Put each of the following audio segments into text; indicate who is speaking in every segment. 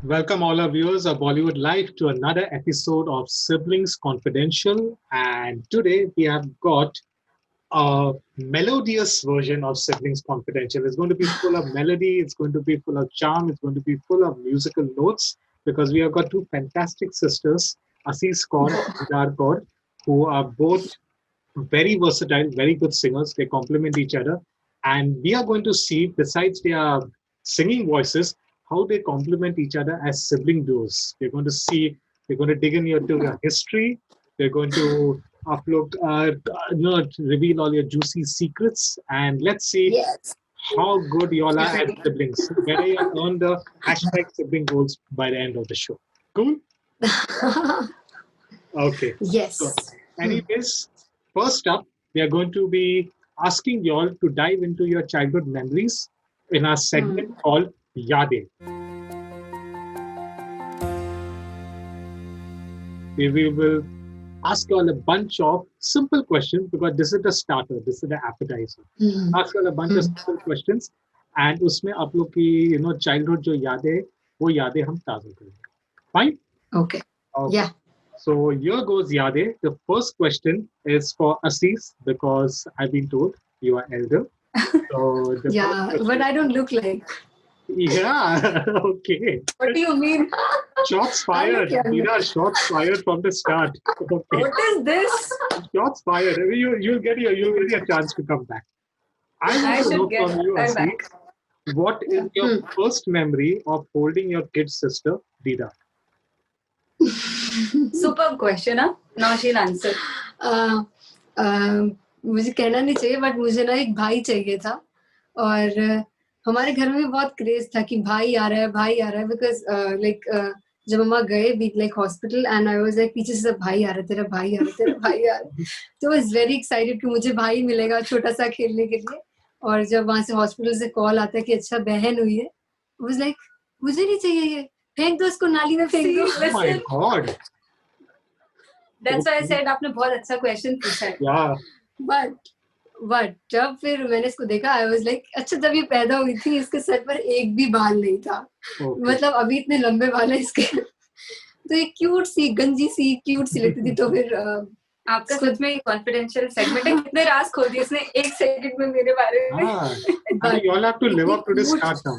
Speaker 1: Welcome all our viewers of Bollywood Live to another episode of Siblings Confidential. And today we have got a melodious version of Siblings Confidential. It's going to be full of melody, it's going to be full of charm, it's going to be full of musical notes because we have got two fantastic sisters, Assis Kaur and Didar Kaur, who are both very versatile, very good singers. They complement each other. And we are going to see, besides their singing voices, how they complement each other as sibling duos. We're going to see, we're going to dig into your history. We're going to upload, reveal all your juicy secrets. And let's see
Speaker 2: Yes.
Speaker 1: how good you all are as siblings. Whether you earn the hashtag sibling goals by the end of the show. Cool? Okay.
Speaker 2: Yes.
Speaker 1: So, anyways, first up, we are going to be asking you all to dive into your childhood memories in our segment called Yadein. We will ask you all a bunch of simple questions because this is the starter, this is the appetizer. Ask you all a bunch of simple questions and उसमें आप लोग की childhood जो यादें हैं वो यादें हम ताज़ा करेंगे. Fine?
Speaker 2: Okay. Yeah.
Speaker 1: So here goes Yade. The first question is for Assis because I've been told you are elder. So
Speaker 2: Yeah, but I don't look like.
Speaker 1: Yeah, okay.
Speaker 2: What do you mean?
Speaker 1: Shots fired. Meera, shots fired from the start. Okay.
Speaker 2: What is this?
Speaker 1: Shots fired. You'll get your chance to come back. I want to know from you, Assis, what is your first memory of holding your kid sister, Dida?
Speaker 3: Superb question, huh? Now she'll answer.
Speaker 2: मुझे कहना नहीं चाहिए but मुझे ना एक भाई चाहिए था और हमारे घर में बहुत क्रेज था कि भाई आ रहा है बिकॉज जब मम्मा गए भी like hospital and I was like पीछे से सब भाई आ रहा है तेरा भाई आ रहा है तो आई वाज वेरी एक्साइटेड कि मुझे भाई मिलेगा छोटा सा खेलने के लिए और जब वहां से हॉस्पिटल से कॉल आता है कि अच्छा बहन हुई है आई वाज लाइक मुझे नहीं चाहिए ये फेंक दो इसको नाली में फेंक दो
Speaker 1: Oh my God.
Speaker 3: That's why I said आपने बहुत अच्छा क्वेश्चन पूछा है.
Speaker 1: Yeah.
Speaker 2: बट जब फिर मैंने इसको देखा आई वाज लाइक अच्छा जब ये पैदा हुई थी इसके सर पर एक भी बाल नहीं था. मतलब अभी इतने लंबे बाल है इसके तो ये क्यूट सी लगती थी तो फिर
Speaker 3: आपका सच में कॉन्फिडेंशियल सेगमेंट है. कितने राज खोल दिए इसने एक सेकंड में मेरे बारे में.
Speaker 1: You all have to live up to this start now.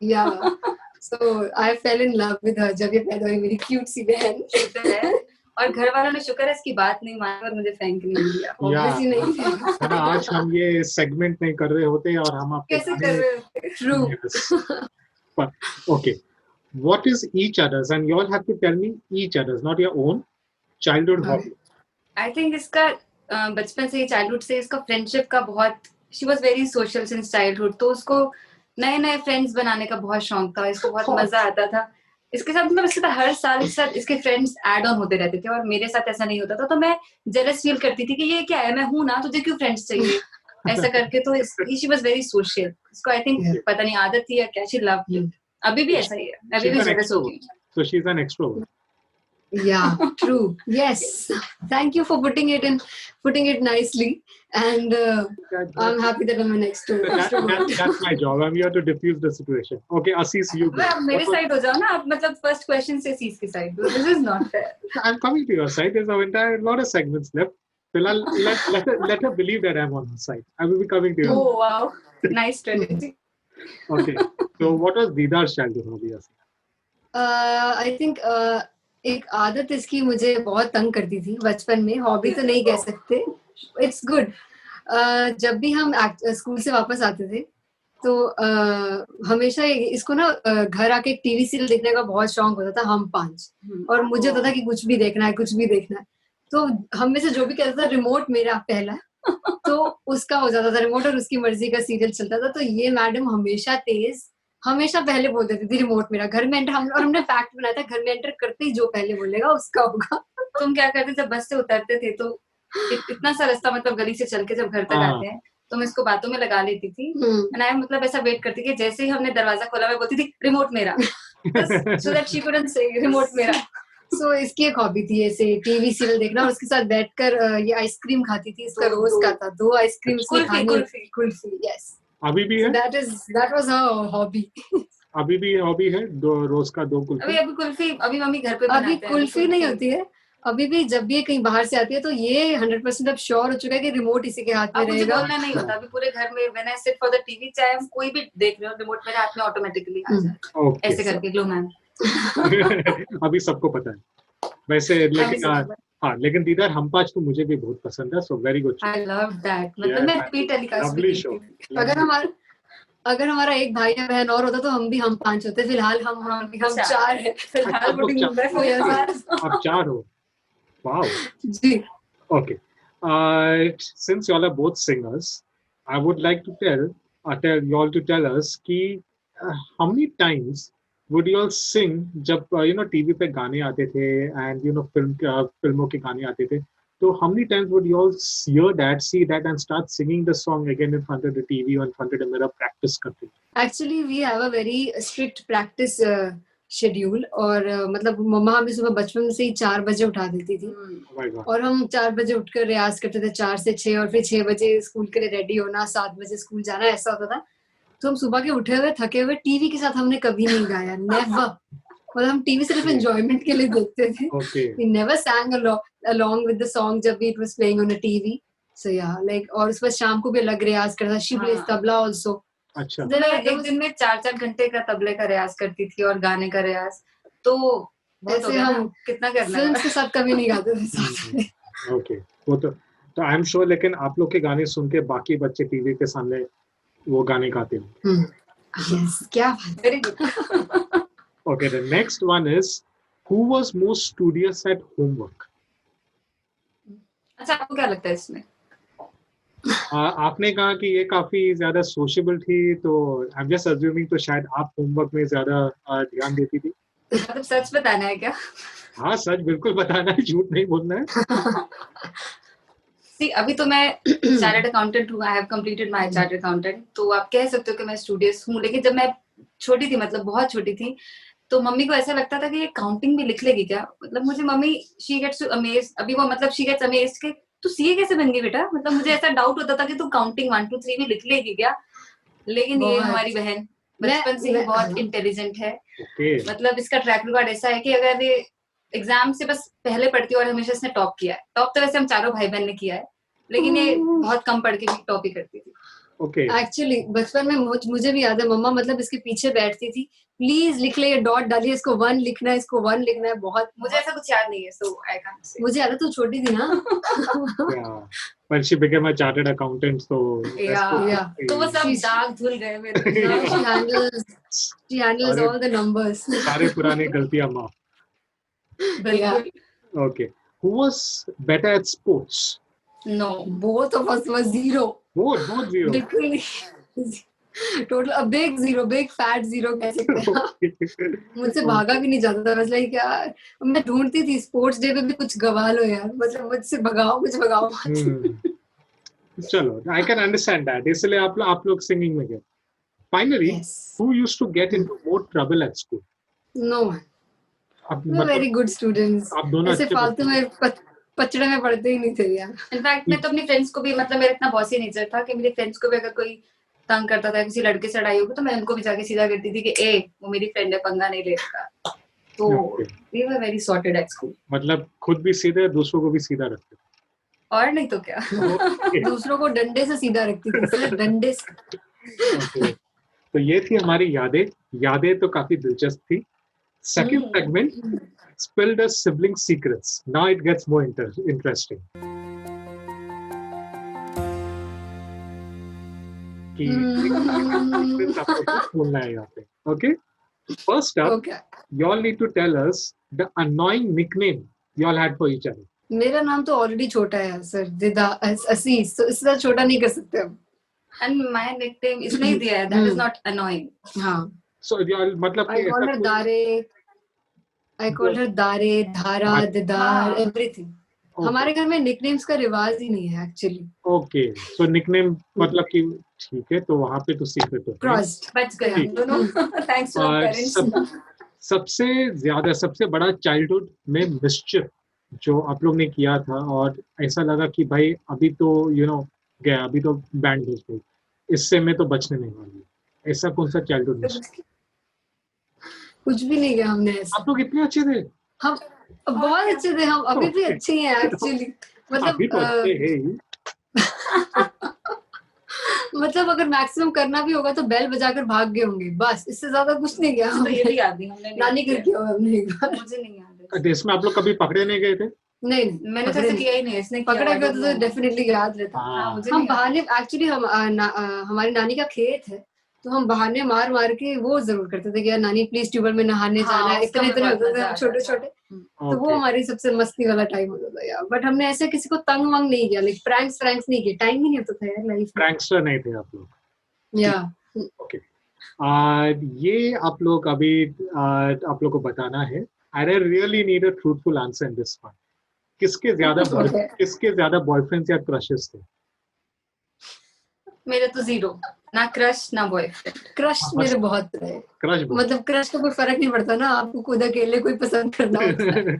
Speaker 2: Yeah. So I fell in love with her जब ये पैदा हुई मेरी क्यूट सी बहन.
Speaker 3: और घर वालों ने शुक्र है इसकी बात नहीं मानी और मुझे फेंक नहीं दिया.
Speaker 2: Obviously नहीं.
Speaker 1: आज हम ये सेगमेंट नहीं कर रहे होते और हम आपके
Speaker 3: कैसे कर रहे होते?
Speaker 2: True.
Speaker 1: But okay, what is each other's, and you all have to tell me each other's, not your own childhood hobby.
Speaker 3: I think इसका बचपन से चाइल्डहुड से इसका फ्रेंडशिप का बहुत she was very social since childhood तो उसको नए फ्रेंड्स बनाने का बहुत शौक था. इसको बहुत मजा आता था इसके साथ. मतलब इसके साथ हर साल इसके साथ इसके फ्रेंड्स ऐड ऑन होते रहते थे और मेरे साथ ऐसा नहीं होता था तो मैं जेलस फील करती थी कि ये क्या है मैं हूं ना तुझे क्यों फ्रेंड्स चाहिए ऐसा करके. तो शी वाज वेरी सोशल. इसको आई थिंक पता नहीं आदत थी या क्या शी लव्ड इट. अभी भी ऐसा ही है. अभी भी जेलस हो गई.
Speaker 1: So she's an extrovert.
Speaker 2: Yeah, true. Yes. Thank you for putting it nicely. And I'm happy that I'm an extrovert.
Speaker 1: That's my job. I'm here to diffuse the situation. Okay, Assis, you go.
Speaker 3: आप मेरे side हो जाओ ना. आप मतलब first question से सीस की side. This is not fair.
Speaker 1: I'm coming to your side. There's a lot of segments left. Bilal, let her believe that I'm on her side. I will be coming to you.
Speaker 3: Oh wow, nice strategy.
Speaker 1: Okay. So what was Didar's childhood hobby?
Speaker 2: I think एक आदत इसकी मुझे बहुत तंग करती थी बचपन में. हॉबी तो नहीं कह सकते. It's good. जब भी हम स्कूल से वापस आते थे तो हमेशा इसको ना घर आके एक टीवी सीरियल देखने का बहुत शौक होता था. हम 5 और मुझे होता था कि कुछ भी देखना है तो हम में से जो भी कहता था रिमोट मेरा पहला तो उसका हो जाता था रिमोट और उसकी मर्जी का सीरियल चलता था. तो ये मैडम हमेशा पहले बोल देती थी रिमोट मेरा. घर में एंटर और हमने फैक्ट बनाया था घर में एंटर करते ही जो पहले बोलेगा उसका होगा.
Speaker 3: तुम क्या करते जब बस से उतरते थे तो इतना सा रास्ता मतलब गली से चल के जब घर तक आते हैं तो मैं इसको बातों में लगा लेती थी. मैं मतलब ऐसा वेट करती कि जैसे ही हमने दरवाजा खोला मैं बोलती थी रिमोट मेरा so that she couldn't say remote मेरा.
Speaker 2: So इसकी एक हॉबी थी ऐसे टीवी सीरियल देखना और उसके साथ बैठकर ये आइसक्रीम खाती थी. इसका रोज का था 2 आइसक्रीम
Speaker 3: कुल्फी.
Speaker 2: कुल्फी. Yes.
Speaker 1: अभी भी है?
Speaker 2: That was her hobby.
Speaker 1: अभी भी हॉबी है, 2 रोज का 2 कुल्फी?
Speaker 3: अभी कुल्फी अभी मम्मी घर पे
Speaker 2: अभी
Speaker 3: बनाते हैं।
Speaker 2: कुल्फी नहीं होती है, अभी भी जब भी ये कहीं बाहर से आती है तो ये 100% अब श्योर हो चुका है कि रिमोट इसी के हाथ में
Speaker 3: अब मुझे
Speaker 2: रहेगा।
Speaker 3: बोलना नहीं होता, अभी पूरे घर में when I sit for the TV, चाहे हम कोई भी देख रहे हो, रिमोट मेरे हाथ में ऑटोमेटिकली आ जाए,
Speaker 1: ओके।
Speaker 3: ऐसे करके ग्लो मैम।
Speaker 1: अभी सबको पता है वैसे, लेकिन हाँ, लेकिन दीदार हम पांच तो मुझे भी बहुत पसंद है, so very good.
Speaker 3: I love that, मतलब मैं रिपीट टेलीकास्ट भी
Speaker 1: लवली
Speaker 3: देखती
Speaker 1: शो।
Speaker 3: थी।
Speaker 2: अगर हमारा एक भाई या बहन और होता तो हम भी हम 5 होते, फिलहाल हम 4 हैं।
Speaker 3: फिलहाल
Speaker 1: आप लोग
Speaker 3: putting
Speaker 1: चार-
Speaker 3: Mumbai for your class.
Speaker 1: आप 4 हो? वाओ।
Speaker 2: जी।
Speaker 1: Okay. Since you all are both singers, I would like to tell you all to tell us कि how many times would you all sing जब टीवी पे गाने आते थे and फिल्मों के गाने आते थे, तो how many times would you all hear that, see that and start singing the song again in front of the TV or in front of the mirror, practice करते थे?
Speaker 2: Actually we have a very strict practice schedule, और मतलब मम्मा हमें सुबह बचपन से ही 4 बजे उठा देती थी।
Speaker 1: Oh my God.
Speaker 2: और हम 4 बजे उठकर रियाज करते थे 4 से 6, और फिर 6 बजे स्कूल के लिए रेडी होना, 7 बजे स्कूल जाना, ऐसा होता था। तो हम सुबह के उठे हुए थके हुए टीवी के साथ हमने कभी नहीं गाया, नेवर। मतलब हम टीवी सिर्फ एंजॉयमेंट के लिए देखते थे।
Speaker 1: Okay.
Speaker 2: We never sang along with the song जब भी it was playing on a TV. So yeah, like, और उस पर शाम को भी अलग रियाज करता था। She plays tabla also.
Speaker 1: अच्छा।
Speaker 3: मैं एक दिन में 4-4 घंटे का तबले का रियाज करती थी और गाने का रियाज, तो बहुत हो
Speaker 2: ऐसे
Speaker 3: गया
Speaker 2: हम
Speaker 3: ना, कितना करना
Speaker 2: फिल्म्स
Speaker 3: है।
Speaker 2: के साथ कभी नहीं गाते थे साथ में।
Speaker 1: ओके, वो तो आई एम श्योर, लेकिन आप लोग के गाने सुन के बाकी बच्चे टीवी के सामने वो गाने गाते हैं।
Speaker 2: Yes, क्या बात।
Speaker 3: Very good.
Speaker 1: Okay, the next one is, who was most studious at homework?
Speaker 3: अच्छा, आपको क्या लगता है इसमें?
Speaker 1: आपने कहा कि ये काफी ज्यादा सोशेबल थी, तो आई एम जस्ट अज्यूमिंग तो शायद आप होमवर्क में ज्यादा ध्यान देती थी।
Speaker 3: मतलब सच बताना है क्या?
Speaker 1: हाँ, सच बिल्कुल बताना है, झूठ नहीं बोलना है।
Speaker 3: See, अभी तो मैं चार्टर्ड अकाउंटेंट हूँ, I have completed my chartered accountant, तो आप कह सकते हो कि मैं स्टूडियस हूँ, लेकिन जब मैं छोटी थी, मतलब बहुत छोटी थी, तो मम्मी को ऐसा लगता था कि ये काउंटिंग भी लिख लेगी क्या? मतलब मुझे मम्मी शी गेट्स अमेज्ड, अभी वो मतलब शी गेट्स अमेज्ड कि तू सीए कैसे बन गई बेटा? मतलब मुझे ऐसा डाउट होता था कि तू काउंटिंग 1 2 3 भी लिख लेगी क्या? लेकिन ये हमारी बहन बचपन से ही बहुत इंटेलिजेंट है। मतलब इसका ट्रैक रिकॉर्ड ऐसा है कि अगर ये एग्जाम से बस पहले पढ़ती है और हमेशा इसने टॉप किया है। टॉप तो वैसे हम चारों भाई बहन ने किया है, लेकिन ये बहुत कम पढ़ के भी टॉप ही करती थी।
Speaker 2: एक्चुअली बचपन में मुझे भी याद है, मम्मा मतलब इसके पीछे बैठती थी, प्लीज लिख ले, डॉट डालिए, इसको 1 लिखना है, इसको 1 लिखना है। बहुत
Speaker 3: मुझे ऐसा कुछ याद नहीं है, सो आई कांट से।
Speaker 2: मुझे याद है तू छोटी थी ना।
Speaker 1: When she became a chartered accountant, so
Speaker 3: तो वो सब दाग धुल गए मेरे।
Speaker 2: She handles all the numbers.
Speaker 1: सारे पुराने गलतियां माफ। Okay, who was better at sports?
Speaker 3: No,
Speaker 2: both of us were zero.
Speaker 1: Both zero.
Speaker 2: Literally total a big zero, big fat zero कह सकते हैं। मुझसे भागा भी नहीं जाता था, बस लाइक यार मैं ढूंढती थी स्पोर्ट्स डे पे भी कुछ गवा लो यार, मतलब मुझसे भगाओ, कुछ भगाओ।
Speaker 1: चलो, I can understand that, इसलिए आप लोग सिंगिंग में गए। Finally, who used to get into more trouble at school?
Speaker 2: No one. We're very good students.
Speaker 1: आप दोनों
Speaker 2: ऐसे फालतू में पचड़े में पढ़ते ही नहीं थे यार।
Speaker 3: इनफैक्ट मैं तो अपनी फ्रेंड्स को भी, मतलब मेरा इतना बॉसी नेचर था कि मेरी फ्रेंड्स को भी अगर कोई तंग करता था, किसी लड़के से लड़ाई होगी, तो मैं उनको भी जाके सीधा करती थी कि ए वो मेरी फ्रेंड है, पंगा नहीं लेगा। तो we were very sorted at school.
Speaker 1: मतलब खुद भी सीधे, दूसरों को भी सीधा रखते थे।
Speaker 3: और नहीं तो क्या।
Speaker 2: दूसरों को डंडे से सीधा रखती थी, सिर्फ डंडे से।
Speaker 1: तो ये थी हमारी यादें तो काफी दिलचस्प थी। Second segment, spill the sibling secrets. Now it gets more interesting. Okay. First up, you all need to tell us the annoying nickname you all had for each other.
Speaker 2: मेरा नाम तो ऑलरेडी छोटा है सर, असीस, तो इससे छोटा नहीं कर सकते हम।
Speaker 3: And my nickname इसने ही दिया है, that is not annoying.
Speaker 2: हाँ।
Speaker 1: So you all मतलब
Speaker 2: I call her दारे, I call her दारे, धारा, दिदार, everything. हमारे घर में निकनेम्स का रिवाज ही नहीं है एक्चुअली।
Speaker 1: ओके, सो निकनेम मतलब कि ठीक है, तो वहाँ पे तो सीक्रेट हो
Speaker 2: क्रॉस्ड,
Speaker 3: बच गए हम दोनों। Thanks to parents.
Speaker 1: सबसे बड़ा चाइल्डहुड में मिस्चिफ जो आप लोग ने किया था और ऐसा लगा कि भाई अभी तो गया, अभी तो बैंड बज गई, इससे मैं तो बचने नहीं वाली, ऐसा कौन सा चाइल्डहुड मिस्चिफ?
Speaker 2: कुछ भी नहीं किया हमने ऐसा।
Speaker 1: आप लोग इतने अच्छे थे?
Speaker 2: हम बहुत अच्छे थे, हम अभी भी अच्छे ही हैं एक्चुअली।
Speaker 1: अभी तो अच्छे हैं ही।
Speaker 2: मतलब अगर मैक्सिमम करना भी होगा तो बेल बजाकर भाग गए होंगे, बस इससे ज्यादा कुछ नहीं किया।
Speaker 3: तो ये भी याद नहीं, हमने
Speaker 2: नानी घर किया हुआ हमने एक बार।
Speaker 3: मुझे नहीं याद है।
Speaker 1: अच्छा, इसमें आप लोग कभी पकड़े नहीं गए थे?
Speaker 2: नहीं
Speaker 3: मैंने तो ऐसा किया ही नहीं, इसने
Speaker 2: पकड़ा गया तो डेफिनेटली याद रहता।
Speaker 1: हाँ,
Speaker 3: मुझे
Speaker 2: हम
Speaker 3: नहीं याद।
Speaker 2: बहाने एक्चुअली हम हमारी नानी का खेत है, तो हम बहाने मार मार के वो जरूर करते थे कि यार नानी प्लीज ट्यूबवेल में नहाने
Speaker 3: हाँ,
Speaker 2: जाना है।
Speaker 3: उसका
Speaker 2: इतने
Speaker 3: भी
Speaker 2: इतने
Speaker 3: बहुत
Speaker 2: होते थे
Speaker 3: मजा
Speaker 2: हम
Speaker 3: आता
Speaker 2: छोटे
Speaker 3: था।
Speaker 2: छोटे, तो वो
Speaker 1: ओके।
Speaker 2: हमारी सबसे मस्ती वाला टाइम होता था यार। बट हमने ऐसे किसी को तंग वंग नहीं किया, लाइक प्रैंक्स नहीं किए, टाइम ही नहीं होता था यार लाइफ में।
Speaker 1: प्रैंकस्टर नहीं थे आप लोग?
Speaker 2: या
Speaker 1: ओके। ये आप लोग अभी आप लोग को बताना है। I really need a truthful answer in this one. किसके ज्यादा बॉयफ्रेंड्स या क्रशेस थे?
Speaker 3: मेरे तो 0, ना क्रश ना बॉयफ्रेंड।
Speaker 2: क्रश मेरे बहुत रहे।
Speaker 1: क्रश
Speaker 2: मतलब क्रश का कोई फर्क नहीं पड़ता ना, आपको खुद अकेले कोई पसंद करना होता है।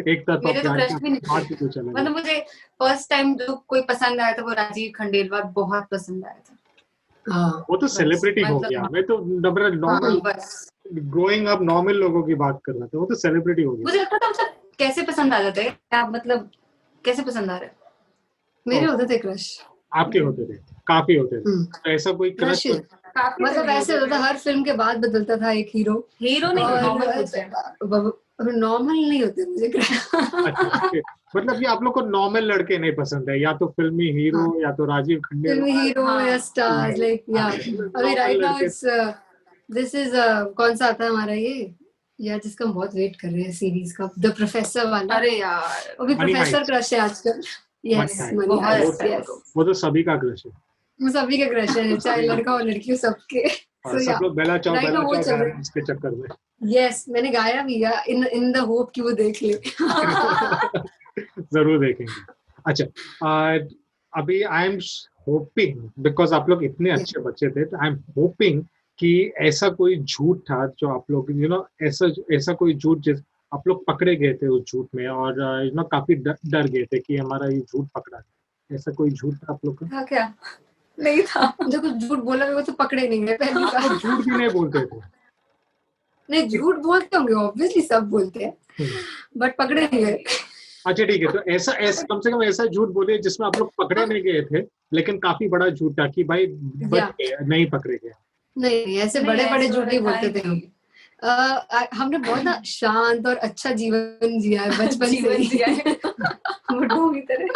Speaker 1: एक तरफा
Speaker 3: मेरे तो
Speaker 1: प्यार
Speaker 3: क्रश
Speaker 1: का
Speaker 3: भी नहीं
Speaker 1: बात ही
Speaker 3: थे।
Speaker 1: कुछ अलग है।
Speaker 3: मतलब मुझे फर्स्ट टाइम जो कोई पसंद आया था वो राजीव खंडेलवाल बहुत पसंद आया था।
Speaker 2: हाँ
Speaker 1: वो तो
Speaker 3: बस,
Speaker 1: सेलिब्रिटी हो
Speaker 3: मतलब
Speaker 1: गया। मैं तो नॉर्मल
Speaker 3: बस
Speaker 1: ग्रोइंग अप नॉर्मल लोगों की बात कर रहा था। वो तो सेलिब्रिटी हो गया।
Speaker 3: मुझे लगता था मतलब कैसे पसंद आ जाते हैं क्या, मतलब कैसे पसंद आ रहे हैं।
Speaker 2: मेरे होते थे क्रश।
Speaker 1: आपके होते थे? काफी होते थे। तो ऐसा कोई क्रश?
Speaker 2: क्रश
Speaker 3: काफी
Speaker 2: मतलब
Speaker 3: नहीं
Speaker 2: ऐसे होता था, हर फिल्म के बाद बदलता था एक हीरो।
Speaker 3: हीरो नहीं,
Speaker 2: और
Speaker 3: नॉर्मल पूछ रहे हैं।
Speaker 2: नॉर्मल नहीं होते मुझे क्रश।
Speaker 1: अच्छा, okay. मतलब ये आप लोग को नॉर्मल लड़के नहीं पसंद है, या तो फिल्मी हीरो
Speaker 2: हाँ।
Speaker 1: या तो राजीव
Speaker 2: फिल्मी
Speaker 1: खंडेलवाल।
Speaker 2: हीरो
Speaker 3: हाँ,
Speaker 2: या स्टार्स लाइक या अभी right now it's this is कौन सा आता है हमारा ये यार जिसका हम बहुत वेट कर रहे हैं सीरीज का, द प्रोफेसर वाला।
Speaker 3: अरे यार
Speaker 2: वो भी
Speaker 1: Money
Speaker 2: प्रोफेसर
Speaker 1: Heist।
Speaker 2: क्रश है आजकल। Yes
Speaker 1: Money Heist।
Speaker 2: मनी
Speaker 3: बहुत
Speaker 2: हाइस्ट,
Speaker 3: अच्छा है
Speaker 2: यस
Speaker 1: वो तो सभी का क्रश है।
Speaker 2: वो सभी के क्रश है, चाहे लड़का हो लड़की हो सबके।
Speaker 1: और
Speaker 2: सो
Speaker 1: सब
Speaker 2: या
Speaker 1: लोग बेला चाव
Speaker 2: राइट नाउ वो
Speaker 1: कर
Speaker 2: चल
Speaker 1: रहे
Speaker 2: रहा
Speaker 1: हैं इसके चक्कर में।
Speaker 2: है। यस मैंने गाया भी है इन द होप कि वो देख ले।
Speaker 1: जरूर देखेंगे। अच्छा, अभी आई एम होपिंग, बिकॉज आप लोग इतने अच्छे बच्चे थे, तो आई एम होपिंग कि ऐसा कोई झूठ था जो आप लोग ऐसा कोई झूठ जिस आप लोग पकड़े गए थे उस झूठ में, और काफी डर गए थे कि हमारा ये झूठ पकड़ा है। ऐसा कोई झूठ था आप लोग का?
Speaker 3: था क्या? नहीं था।
Speaker 2: जो कुछ झूठ बोला वो तो पकड़े नहीं गए पहली
Speaker 1: आप लोग झूठ भी नहीं बोलते थे?
Speaker 2: नहीं झूठ बोलते होंगे, ऑब्वियसली सब बोलते हैं, बट पकड़े नहीं गए।
Speaker 1: अच्छा ठीक है, तो ऐसा कम से कम ऐसा झूठ बोलिए जिसमें आप लोग पकड़े नहीं गए थे, लेकिन काफी बड़ा झूठ था कि भाई बच गए, नहीं पकड़े गए।
Speaker 2: नहीं ऐसे बड़े बड़े झूठ नहीं बोलते थे हम। हमने बहुत ना शांत और अच्छा जीवन जिया है बचपन से
Speaker 3: जीवन
Speaker 2: ही।
Speaker 3: जिया है।
Speaker 2: बुड्ढों की तरह।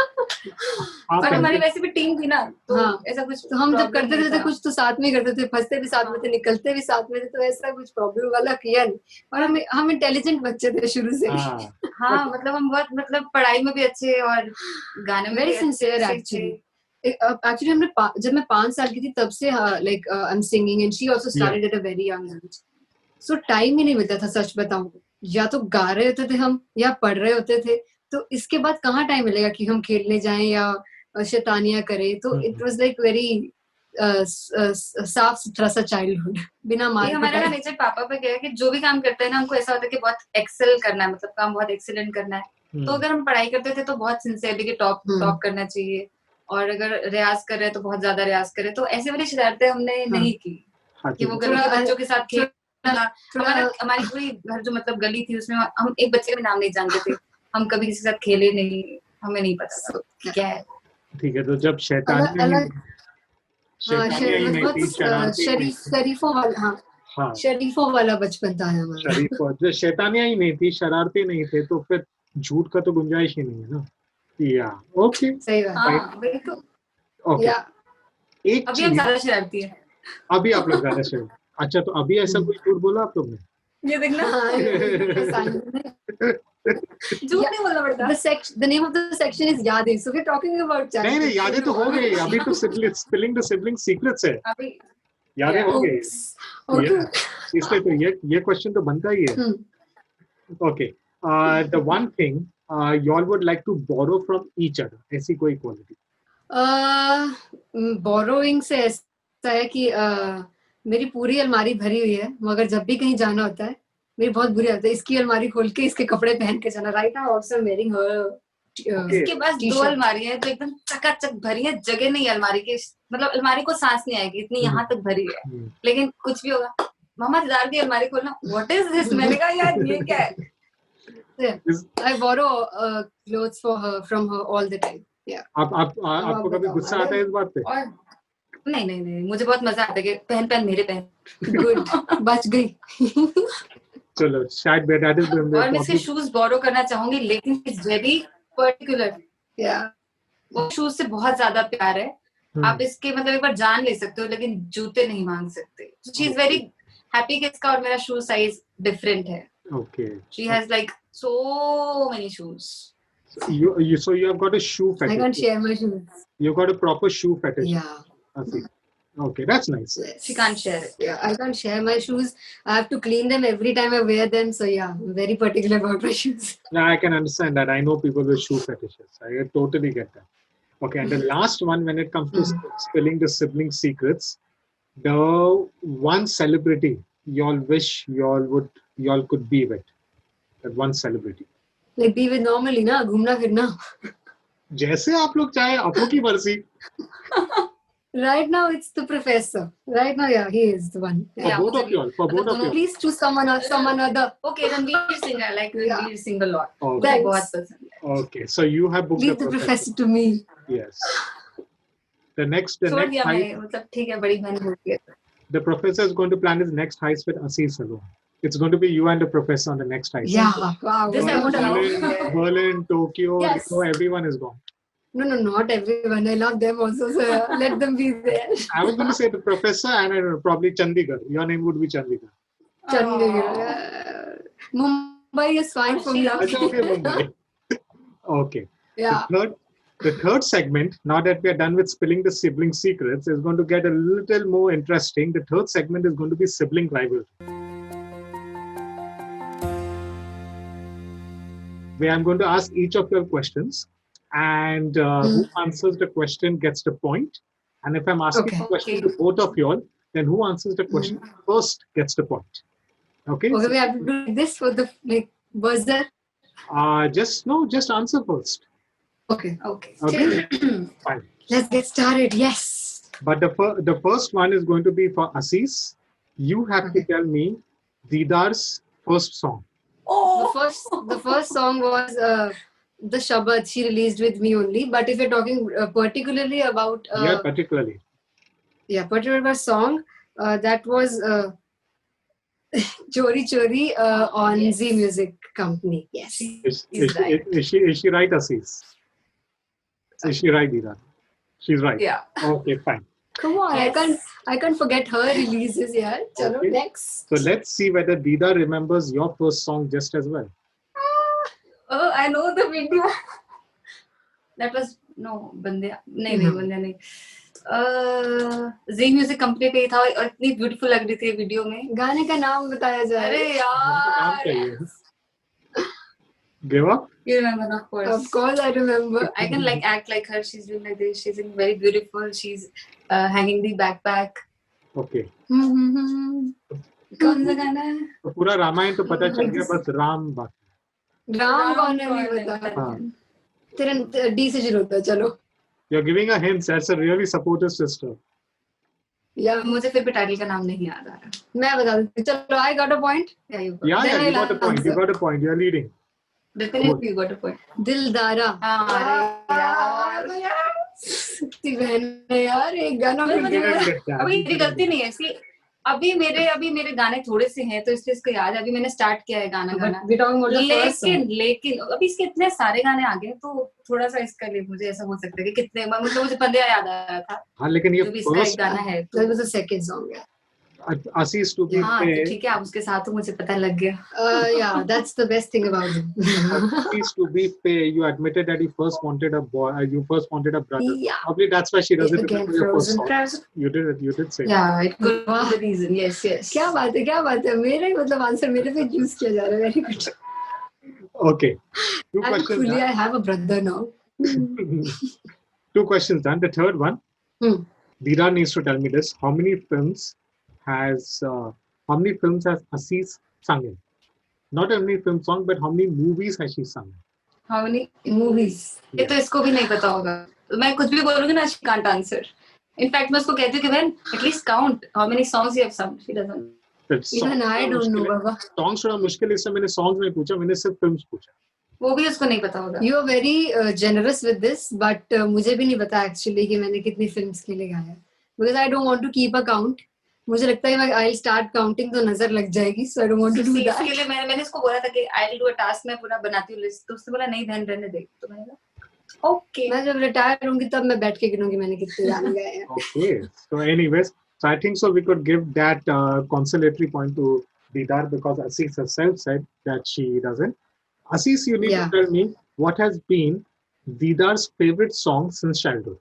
Speaker 1: आप
Speaker 3: और हमारी
Speaker 1: ऐसे-
Speaker 3: वैसे भी टीम थी ना, तो
Speaker 2: हाँ।
Speaker 3: ऐसा कुछ
Speaker 2: तो हम जब
Speaker 3: problem
Speaker 2: करते
Speaker 3: नहीं
Speaker 2: थे
Speaker 3: था।
Speaker 2: कुछ तो साथ में करते थे, फंसते भी साथ में थे, निकलते भी साथ में थे, तो ऐसा कुछ प्रॉब्लम वाला किया नहीं। और हम इंटेलिजेंट बच्चे थे शुरू से ही।
Speaker 1: हाँ,
Speaker 3: हाँ, मतलब हम बहुत मतलब पढ़ाई में भी अच्छे और गाने में
Speaker 2: वेरी
Speaker 3: भी
Speaker 2: सिंसियर
Speaker 3: अच्छे
Speaker 2: एक्चुअली।
Speaker 3: थे।
Speaker 2: एक्चुअली हमने जब मैं 5 साल की थी तब से like I am singing and she also started at a very young age. So time ही नहीं मिलता था, सच बताऊं, या तो गा रहे होते थे हम या पढ़ रहे होते थे, तो इसके बाद कहाँ टाइम मिलेगा कि हम खेलने जाएं या शैतानियां करें। तो इट वाज लाइक वेरी साफ सुथरा सा चाइल्डहुड, बिना
Speaker 3: ये
Speaker 2: मार
Speaker 3: हमारा ना
Speaker 2: पिटाई।
Speaker 3: नेचर पापा पे गया है कि जो भी काम करते हैं ना हमको ऐसा होता है कि बहुत एक्सेल करना है, मतलब काम बहुत एक्सीलेंट करना है। तो अगर हम पढ़ाई करते थे तो बहुत सिंसियरली कि टॉप करना चाहिए, और अगर रियाज कर रहे हैं तो बहुत ज्यादा रियाज करें। तो ऐसे वाली शरारतें हमने नहीं की कि वो गली के बच्चों के साथ खेलना। हमारी पूरी घर जो मतलब गली थी उसमें हम एक बच्चे का भी नाम नहीं जानते थे, हम कभी किसी के साथ खेले नहीं, हमें नहीं पता था क्या है।
Speaker 1: ठीक है, तो जब
Speaker 2: शरीफों वाला बचपन था हमारा।
Speaker 1: जो शैतानियां ही नहीं थी, शरारते नहीं थे, तो फिर झूठ का तो गुंजाइश ही नहीं है ना। या ओके,
Speaker 2: सही बात।
Speaker 3: हाँ वही तो।
Speaker 1: ओके।
Speaker 2: या
Speaker 1: एक
Speaker 3: अभी हम
Speaker 1: चीज,
Speaker 3: ज्यादा शरारती है।
Speaker 1: अभी आप लोग ज्यादा शरारत। अच्छा, तो अभी ऐसा कोई झूठ बोला आप लोग ने?
Speaker 3: ये देखना, झूठ नहीं बोलना पड़ता।
Speaker 2: The name of the section is यादें, so we're talking about childhood.
Speaker 1: नहीं, यादें तो हो गई, अभी तो स्पिलिंग द सिबलिंग सीक्रेट्स है।
Speaker 3: अभी
Speaker 1: यादें हो गई,
Speaker 2: Okay.
Speaker 1: इसलिए तो ये क्वेश्चन तो बनता ही है। Okay, the one thing you all would like to borrow from each other, ऐसी कोई क्वालिटी?
Speaker 2: बोरोइंग से ऐसा है कि मेरी पूरी अलमारी भरी हुई है, मगर जब भी कहीं जाना होता है मेरी बहुत बुरी आदत है इसकी अलमारी खोल के इसके कपड़े पहन के जाना। राइट नाउ आल्सो वेयरिंग
Speaker 3: इसके पास 2 अलमारी है तो एकदम चकाचक भरी है, जगह नहीं है अलमारी की, मतलब अलमारी को सांस नहीं आएगी इतनी यहाँ तक भरी है। लेकिन कुछ भी होगा मामा दार की अलमारी खोलना, व्हाट इज दिस? मैंने कहा यार ये क्या है?
Speaker 2: I borrow clothes for her from her all the time. Yeah.
Speaker 1: आपको कभी
Speaker 2: बताओ,
Speaker 1: गुस्सा आता है इस बात पे?
Speaker 3: और नहीं, मुझे बहुत मजा आता है कि पहन मेरे पहन।
Speaker 2: Good, बच गई।
Speaker 1: चलो, शायद that is
Speaker 3: और मैं इसके शूज बोरो करना चाहूंगी, लेकिन इट्स वेरी पर्टिकुलर।
Speaker 2: Yeah.
Speaker 3: वो शूज से बहुत ज्यादा प्यार है। आप इसके मतलब एक बार जान ले सकते हो, लेकिन जूते नहीं मांग सकते। शी इज वेरी हैप्पी कि इसका और मेरा शू साइज डिफरेंट है।
Speaker 1: Okay.
Speaker 3: She has like so many shoes.
Speaker 1: So you have got a shoe fetish.
Speaker 2: I can't share my shoes.
Speaker 1: You got a proper shoe fetish.
Speaker 2: Yeah.
Speaker 1: I see. Okay, that's nice.
Speaker 2: Yes.
Speaker 3: She can't share it.
Speaker 2: Yeah, I can't share my shoes. I have to clean them every time I wear them. So yeah, I'm very particular about my shoes.
Speaker 1: Yeah, I can understand that. I know people with shoe fetishes. I totally get that. Okay, and the last one, when it comes to spilling the sibling secrets, the one celebrity y'all wish y'all could be with. That one celebrity.
Speaker 2: Like be with normally ना, घूमना फिरना.
Speaker 1: जैसे आप लोग चाहे, आपको की मर्जी.
Speaker 2: Right now it's the professor. Right now, yeah, he is the one.
Speaker 1: For
Speaker 2: Yeah.
Speaker 1: both of y'all. For both of y'all.
Speaker 2: Please choose someone other.
Speaker 3: Okay, Ranveer Singh. I like Ranveer Singh a lot.
Speaker 1: Okay.
Speaker 3: मुझे बहुत पसंद है।
Speaker 1: Okay, so you have booked
Speaker 2: Leave the professor to me.
Speaker 1: Yes. The next
Speaker 3: छोड़ दिया
Speaker 1: heist,
Speaker 3: मैं, मतलब ठीक है, बड़ी बहन हो गई।
Speaker 1: the professor is going to plan his next heist with Aziz alone. It's going to be you and the professor on the next heist.
Speaker 2: Yeah. Wow.
Speaker 3: This I won't allow.
Speaker 1: Berlin, Tokyo,
Speaker 2: Yes.
Speaker 1: you know, everyone is gone.
Speaker 2: No, not everyone. I love them also, so let them be there.
Speaker 1: I was going to say the professor and I don't know, probably Chandigarh. Your name would be Chandigarh.
Speaker 2: Chandigarh. Mumbai is fine for me.
Speaker 1: Okay, Mumbai. Okay.
Speaker 2: Yeah.
Speaker 1: The third segment, now that we are done with spilling the sibling secrets, is going to get a little more interesting. The third segment is going to be sibling rivalry, where I'm going to ask each of your questions, and who answers the question gets the point. And if I'm asking a question to both of you all, then who answers the question first gets the point. Okay?
Speaker 2: Okay, we have to do this for the buzzer.
Speaker 1: Just answer first.
Speaker 2: Okay.
Speaker 1: Fine.
Speaker 2: Let's get started. Yes.
Speaker 1: But the first one is going to be for Aziz. You have to tell me Didar's first song.
Speaker 2: The first song was the Shabad she released with me only. But if you're talking particularly about
Speaker 1: particularly
Speaker 2: song, that was Chori Chori on Z Music Company. Yes.
Speaker 1: Is she right, Aziz? Is she right, Didar? She's right.
Speaker 3: Yeah.
Speaker 1: Okay, fine.
Speaker 2: Come on,
Speaker 3: Yes.
Speaker 2: I can't forget her releases. Yeah. Chalo,
Speaker 1: Okay.
Speaker 2: next.
Speaker 1: So let's see whether Didar remembers your first song just as well.
Speaker 3: Oh, I know the video. That was बंदे नहीं बंदे नहीं। Z Music Company पे ही था और इतनी beautiful लग रही थी वीडियो में।
Speaker 2: गाने का नाम बताया जाए।
Speaker 3: अरे यार।
Speaker 1: Give up?
Speaker 3: You remember, of course.
Speaker 2: Of course, I remember.
Speaker 3: I can act like her. She's doing like this. She's very beautiful. She's hanging the backpack.
Speaker 1: Okay.
Speaker 3: कौन सा गाना है?
Speaker 1: तो पूरा रामायण तो पता चल गया, बस राम बाकी।
Speaker 2: राम कौन है नहीं पता।
Speaker 1: हाँ।
Speaker 2: तेरा D से शुरू होता है, चलो।
Speaker 1: You're giving a hint. That's a really supportive sister.
Speaker 2: Yeah.
Speaker 3: मुझे फिर भी टाइटल का नाम नहीं याद आ रहा।
Speaker 2: मैं बता दूँ। चलो, I got a point.
Speaker 3: Yeah, you
Speaker 1: Yeah,
Speaker 2: Then
Speaker 1: you
Speaker 2: I'll
Speaker 1: got a point. You
Speaker 2: answer.
Speaker 1: got a point. You're leading.
Speaker 3: Definitely you got a point.
Speaker 2: दिलदारा।
Speaker 3: अरे यार।
Speaker 2: सच्ची बहन है यार, एक गाना
Speaker 1: You didn't get that.
Speaker 3: अभी मेरी गलती नहीं है इसकी। अभी मेरे गाने थोड़े से हैं तो इसलिए इसको याद है। अभी मैंने स्टार्ट किया है गाना गाना।
Speaker 2: We talking about the first song.
Speaker 3: लेकिन अभी इसके इतने सारे गाने आ गए तो थोड़ा सा इसका लिए मुझे ऐसा हो सकता है कि कितने मतलब मुझे 15 याद आ रहा था।
Speaker 1: हाँ, लेकिन ये
Speaker 3: जो भी इसका एक
Speaker 1: first
Speaker 3: गाना है
Speaker 2: That was the second song. Yeah.
Speaker 1: Aziz to be
Speaker 3: हाँ तो
Speaker 1: fair,
Speaker 3: ठीक है, आप उसके साथ हो, मुझे पता लग गया।
Speaker 2: Yeah, that's the best thing about him.
Speaker 1: Aziz to be fair, you admitted that you first wanted a boy. You first wanted a brother.
Speaker 2: Yeah.
Speaker 1: Probably that's why she doesn't
Speaker 2: Again,
Speaker 1: remember your first
Speaker 2: Frozen.
Speaker 1: song. You did say.
Speaker 3: Yeah, it could be the reason. Yes.
Speaker 2: क्या बात है मेरा ही मतलब answer मेरे पे use किया जा रहा है। Very good.
Speaker 1: Okay. Two
Speaker 2: And
Speaker 1: questions
Speaker 2: truly, I
Speaker 1: done.
Speaker 2: have a brother now.
Speaker 1: Two questions done. The third one. Didar needs to tell me this. How many films has Aziz sung in? Not only film song, but how many movies has she sung in?
Speaker 3: How many?
Speaker 2: Movies.
Speaker 3: ये तो इसको भी नहीं पता होगा। मैं कुछ भी बोलूंगी ना, she can't answer. In fact, मैं उसको कहती हूँ कि बहन, at least count how many songs you have sung. She doesn't.
Speaker 2: Even I don't know, Baba.
Speaker 1: Songs थोड़ा मुश्किल है, इसलिए मैंने songs नहीं पूछा, मैंने सिर्फ films पूछा.
Speaker 3: वो भी उसको नहीं पता होगा.
Speaker 2: You are very generous with this, but मुझे भी नहीं पता actually कि मैंने कितनी films के लिए गाया. Because I don't want to keep a count. मुझे लगता है I'll start counting तो नजर लग जाएगी, so I don't want to do that.
Speaker 3: इसके लिए मैंने इसको बोला था कि I'll do a task, मैं पूरा बनाती हूँ लिस्ट, तो उसने बोला नहीं बहन रहने दे, तो मैंने कहा ओके.
Speaker 2: मैं जब रिटायर होंगी तब मैं बैठ के गिनूंगी मैंने कितने गाने गाए हैं.
Speaker 1: Okay, so anyways, so I think so we could give that consolatory point to Didar because Asis herself said that she doesn't. Asis, you need
Speaker 2: Yeah.
Speaker 1: to tell me what has been Didar's favorite song since childhood.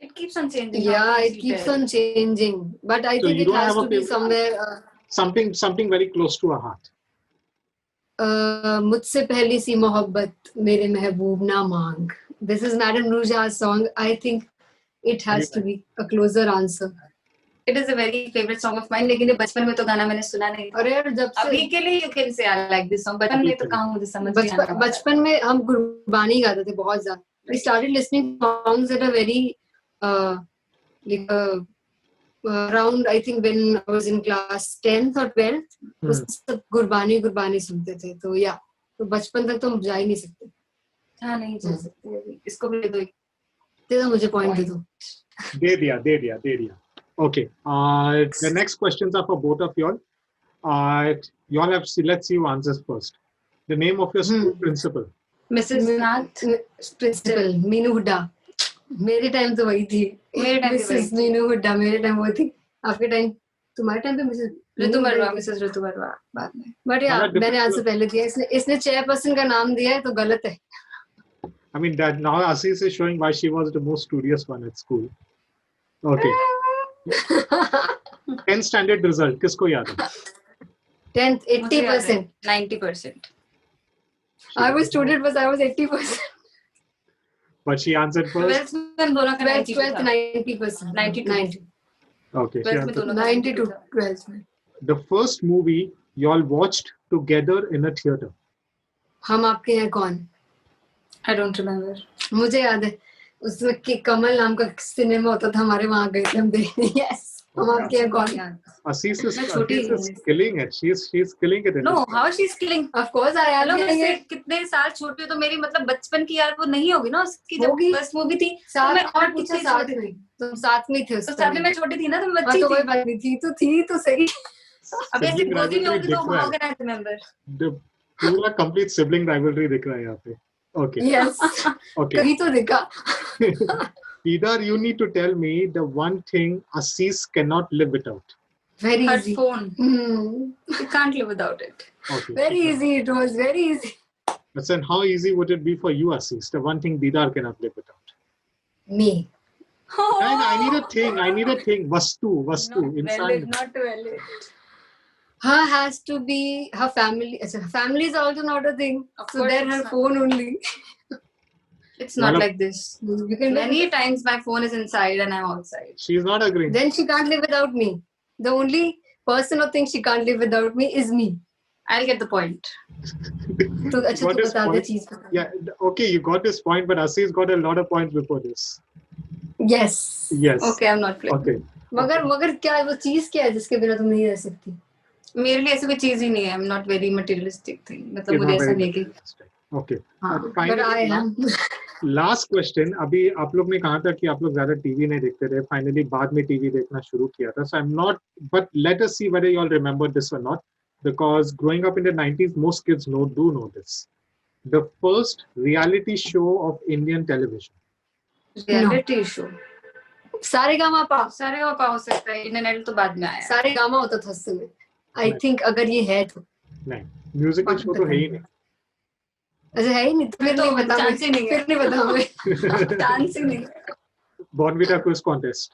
Speaker 3: It keeps on changing.
Speaker 2: Yeah, it keeps on changing, but I
Speaker 1: So
Speaker 2: think
Speaker 1: you
Speaker 2: it
Speaker 1: don't
Speaker 2: has
Speaker 1: have a
Speaker 2: to be
Speaker 1: favorite?
Speaker 2: somewhere.
Speaker 1: Something very close to her heart.
Speaker 2: मुझसे पहली सी मोहब्बत मेरे महबूब ना मांग. This is Madam Nuja's song. I think it has to be a closer answer.
Speaker 3: It is a very favorite song of mine, लेकिन ये बचपन में तो गाना मैंने सुना नहीं.
Speaker 2: अरे यार जब से
Speaker 3: अभी के लिए you can say I like this song. बचपन में तो कहाँ मुझे समझ नहीं आता.
Speaker 2: बचपन में हम गुरबानी गाते थे बहुत ज्यादा. We started listening songs at a very like around I think when I was in class 10th or 12th. उसमें गुरबानी सुनते थे. तो या तो बचपन तक तो हम जा ही नहीं सकते.
Speaker 3: हाँ नहीं जा सकते. इसको भी दे
Speaker 2: दो मुझे पॉइंट दे दो.
Speaker 1: दे दिया. Okay. The next questions are for both of y'all. Y'all have let's see who answers first. The name of your school principal.
Speaker 3: Mrs. Nath.
Speaker 2: Principal Meenu Hooda. मेरे टाइम तो वही थी.
Speaker 3: मेरे टाइम पे
Speaker 2: मिसेस मीनू हुड्डा मेरे टाइम वो थी. आपके टाइम तुम्हारे टाइम पे मिसेस
Speaker 3: मिसेस ऋतु बरवा बाद में.
Speaker 2: बट यार मैंने आंसर पहले दिया. इसने चेयरपर्सन का नाम दिया है तो गलत है.
Speaker 1: I mean that now Asis is showing why she was the most studious one at school. Okay. 10th standard result किसको याद है?
Speaker 2: 10th 80%.
Speaker 3: 90%.
Speaker 2: I was student but I was 80%.
Speaker 1: But she answered first.
Speaker 3: 12th में दोनों का
Speaker 2: 12th 90%.
Speaker 3: 92.
Speaker 1: Okay. She
Speaker 3: 12th में
Speaker 1: answered.
Speaker 3: दोनों का
Speaker 2: 92 12th में.
Speaker 1: The first movie y'all watched together in a theater.
Speaker 2: हम आपके हैं कौन?
Speaker 3: I don't remember.
Speaker 2: मुझे याद है उसमें कि कमल नाम का सिनेमा होता था हमारे वहाँ गए थे हम देखने. Yes. हम आपके हैं कौन?
Speaker 1: Asis is
Speaker 3: छोटी
Speaker 1: killing it. She's killing it. In
Speaker 3: No,
Speaker 1: this
Speaker 3: how is she killing?
Speaker 2: Of course I am.
Speaker 3: Hello मुझसे कितने साल छोटी हो तो मेरी मतलब बचपन की याद वो नहीं होगी ना उसकी जब
Speaker 2: होगी।
Speaker 3: फर्स्ट मूवी थी.
Speaker 2: साथ
Speaker 3: मैं और
Speaker 2: में
Speaker 3: कितने
Speaker 2: साथ
Speaker 3: छोटी
Speaker 2: में तुम साथ में थे उस
Speaker 3: तो साथ में मैं छोटी थी ना तो मैं
Speaker 2: हाँ
Speaker 3: बच्ची
Speaker 2: तो कोई
Speaker 3: थी.
Speaker 2: बात नहीं थी तो सही.
Speaker 3: अब ऐसे
Speaker 1: Sibling
Speaker 3: गोदी में
Speaker 1: rivalry
Speaker 3: होगी तो
Speaker 1: दिख रहा है.
Speaker 3: how can I remember?
Speaker 1: The पूरा complete sibling rivalry दिख रहा है यहाँ पे. Okay.
Speaker 2: Yes.
Speaker 1: Okay.
Speaker 2: कहीं तो देखा.
Speaker 1: Either you need to tell me the one thing Asis cannot live without.
Speaker 2: Very
Speaker 3: Her
Speaker 2: easy.
Speaker 3: phone. You can't live without it.
Speaker 1: Okay.
Speaker 2: Very easy. It was very easy.
Speaker 1: But then how easy would it be for you, Asis? The one thing Didar cannot live without.
Speaker 2: Me.
Speaker 1: I need a thing. Vastu.
Speaker 3: Not
Speaker 1: Inside.
Speaker 3: valid, not valid.
Speaker 2: Her has to be her family. Her family is also not a thing.
Speaker 3: Of
Speaker 2: So
Speaker 3: course
Speaker 2: then
Speaker 3: it's
Speaker 2: her
Speaker 3: not.
Speaker 2: phone only.
Speaker 3: It's not
Speaker 1: Well,
Speaker 3: like this.
Speaker 2: You can
Speaker 3: Many times my phone is inside and I'm outside.
Speaker 1: She's not agreeing.
Speaker 2: Then she can't live without me. The only person or thing she can't live without me is me.
Speaker 3: I'll get the point.
Speaker 2: तो अच्छा
Speaker 1: Got
Speaker 2: तू
Speaker 1: his
Speaker 2: बता दे
Speaker 1: point?
Speaker 2: चीज बता.
Speaker 1: Yeah, okay, you got this point, but Asis got a lot of points before this.
Speaker 2: Yes.
Speaker 1: Yes.
Speaker 3: Okay, I'm not playing.
Speaker 1: Okay.
Speaker 2: मगर क्या है वो चीज क्या है जिसके बिना तुम नहीं रह सकती?
Speaker 3: मेरे लिए ऐसी कोई चीज ही नहीं है. I'm not very materialistic thing. मतलब
Speaker 1: You're
Speaker 3: मुझे
Speaker 1: not
Speaker 3: ऐसा
Speaker 1: very
Speaker 3: नहीं कि
Speaker 1: materialistic. Okay.
Speaker 2: हाँ.
Speaker 1: Finally,
Speaker 2: But I am.
Speaker 1: Last question. अभी आप लोग ने कहा था कि आप लोग ज्यादा टीवी नहीं देखते थे. फाइनली बाद में टीवी देखना शुरू किया था. So I'm not, but let us see whether you all remember this or not, because growing up in the 90s, most kids do know this. The first reality show of Indian television.
Speaker 3: reality show.
Speaker 2: सारे gamma पा.
Speaker 3: सारे का पा हो सकता है. Internet तो बाद में आया.
Speaker 2: सारे गामा होता था उस समय. I think अगर ये है तो.
Speaker 1: नहीं, म्यूजिकल शो तो है ही नहीं.
Speaker 2: अच्छा है ही नहीं तो फिर नहीं बता.
Speaker 3: चांस ही नहीं है.
Speaker 2: फिर नहीं बता हमें.
Speaker 3: चांस ही नहीं.
Speaker 1: Bournvita quiz contest.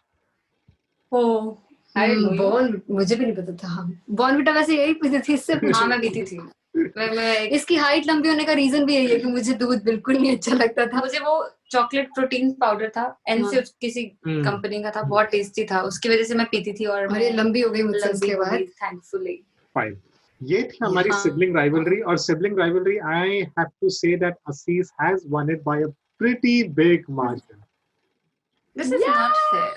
Speaker 3: Oh, I don't know.
Speaker 2: Born मुझे भी नहीं पता था. हाँ बॉर्नविटा वैसे यही पीती थी इससे.
Speaker 3: हाँ मैं बीती थी. मैं
Speaker 2: इसकी हाइट लंबी होने का रीजन भी यही है कि मुझे दूध बिल्कुल नहीं अच्छा लगता था.
Speaker 3: मुझे वो चॉकलेट प्रोटीन पाउडर था एनसिफ किसी कंपनी का था. बहुत टेस्टी था. उसकी वजह से मैं पीती थी और
Speaker 2: और ये लंबी हो गई मुझसे उसके बाद.
Speaker 3: थैंकफुली.
Speaker 1: फाइन. ये थी हमारी
Speaker 2: हाँ.
Speaker 1: Sibling rivalry. और sibling rivalry I have to say that Asis has won it by a pretty big margin.
Speaker 3: This is not fair.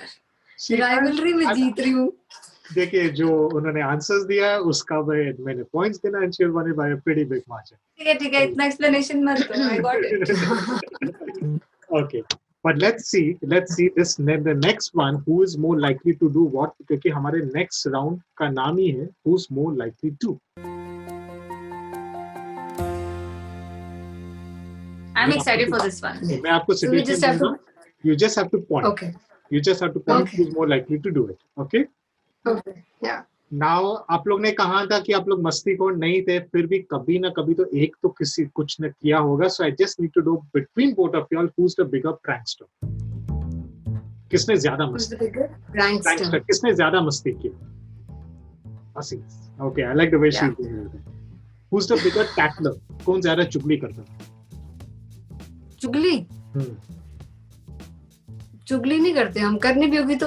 Speaker 2: Rivalry में जीत रही हूँ.
Speaker 1: देखिए जो उन्होंने आंसर्स दिया है उसका मैंने पॉइंट्स देना and she will one by a pretty big margin.
Speaker 3: ठीक है, इतना एक्सप्लेनेशन मत दो, I got it.
Speaker 1: Okay, but let's see the next one who is more likely to do what, क्योंकि हमारे next round का नाम ही है who's more likely to।
Speaker 3: I'm excited for this one.
Speaker 1: मैं आपको
Speaker 2: So we just have
Speaker 1: situation दूंगा, you just have to point,
Speaker 2: Okay.
Speaker 1: you just have to point
Speaker 2: Okay.
Speaker 1: who's more likely to do it, okay?
Speaker 2: Okay. Yeah.
Speaker 1: Now आप लोग ने कहा था कि आप लोग मस्तीखोर नहीं थे, फिर भी कभी ना कभी तो एक तो किसी कुछ ने किया होगा, so I just need to know between both of y'all who's the bigger prankster, किसने ज्यादा
Speaker 2: Who's
Speaker 1: मस्ती,
Speaker 2: the bigger prankster?
Speaker 1: किसने ज्यादा मस्ती की? Asis. Okay, I like the way she
Speaker 3: Yeah.
Speaker 1: doing it. Who's the bigger tattler? कौन ज्यादा चुगली करता है?
Speaker 2: चुगली चुगली नहीं करते हम, करनी भी होगी तो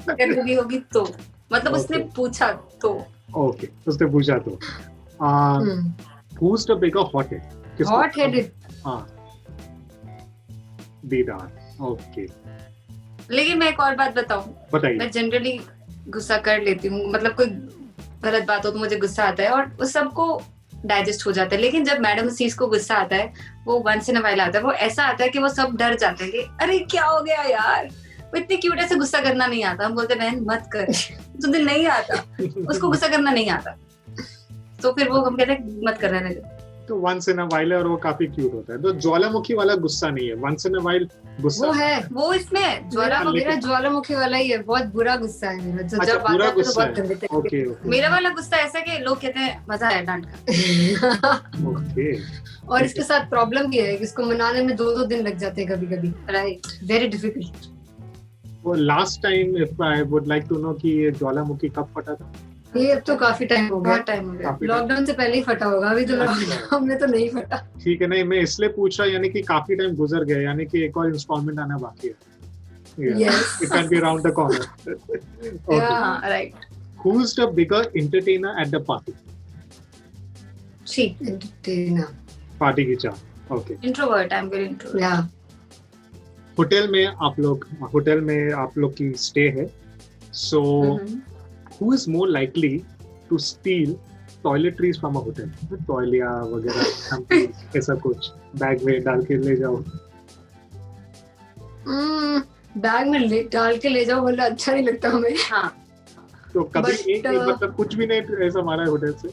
Speaker 3: करनी भी होगी तो मतलब उसने
Speaker 1: Okay.
Speaker 3: पूछा तो।
Speaker 1: Okay, उसने पूछा तो। Who's the bigger hothead?
Speaker 2: Hot headed
Speaker 1: हाँ, दीदार। Okay,
Speaker 3: लेकिन मैं एक और बात बताऊं,
Speaker 1: बताइए।
Speaker 3: मैं जनरली गुस्सा कर लेती हूँ, मतलब कोई गलत बात हो तो मुझे गुस्सा आता है और उस सबको डाइजेस्ट हो जाता है। लेकिन जब मैडम उस चीज को गुस्सा आता है, वो वंस इन अ वाइल आता है, वो ऐसा आता है कि वो सब डर जाते हैं कि अरे क्या हो गया यार, वो इतनी क्यूट, ऐसे गुस्सा करना नहीं आता। हम बोलते बहन मत कर, तुझे नहीं आता, उसको गुस्सा करना नहीं आता, तो फिर वो हम कहते हैं मत करना लगे।
Speaker 1: तो once in a while है और वो काफी क्यूट होता है। तो ज्वालामुखी वाला गुस्सा नहीं है, once in a while गुस्सा।
Speaker 2: वो है,
Speaker 3: वो इसमें ज्वालामुखी,
Speaker 2: मेरा ज्वालामुखी वाला ही है, बहुत बुरा गुस्सा है मेरा।
Speaker 1: अच्छा,
Speaker 2: जब
Speaker 1: बुरा
Speaker 2: आता है तो
Speaker 1: गुस्सा
Speaker 2: बहुत
Speaker 1: है।
Speaker 2: गंदे तरीके
Speaker 1: Okay,
Speaker 2: से।
Speaker 1: okay.
Speaker 3: मेरा वाला गुस्सा ऐसा कि लोग कहते हैं मजा आया डांट का।
Speaker 1: Okay.
Speaker 2: और इसके साथ प्रॉब्लम भी है कि इसको मनाने में 2-2 दिन लग जाते हैं कभी कभी।
Speaker 3: Right,
Speaker 2: very difficult.
Speaker 1: वो last time if I would like to know कि ये ज्वालामुखी कब फटा था?
Speaker 2: ये अब तो काफी टाइम हो गया,
Speaker 3: बहुत टाइम हो गया।
Speaker 1: काफी time।
Speaker 2: लॉकडाउन से पहले ही फटा होगा, अभी तो लॉकडाउन में तो नहीं फटा।
Speaker 1: ठीक है, नहीं मैं इसलिए पूछ रहा, यानी कि काफी टाइम गुजर गया, यानी कि एक और इंस्टॉलमेंट आना बाकी है। Yeah.
Speaker 2: Yes.
Speaker 1: It can be around the corner. Okay.
Speaker 3: हाँ right,
Speaker 1: Who's the bigger entertainer at the party?
Speaker 3: She
Speaker 2: entertainer,
Speaker 1: party की चाह। Okay.
Speaker 3: Introvert, I am very introvert.
Speaker 2: या
Speaker 1: होटल में आप लोग की स्टे है, so who is more likely to steal toiletries from a hotel? टॉयलिया वगैरह ऐसा कुछ बैग में डाल के ले जाओ।
Speaker 2: बैग में डाल के ले जाओ बोला अच्छा नहीं लगता हमें।
Speaker 3: हाँ,
Speaker 1: तो कभी
Speaker 2: But,
Speaker 1: एक मतलब कुछ भी नहीं ऐसा मारा है होटल से?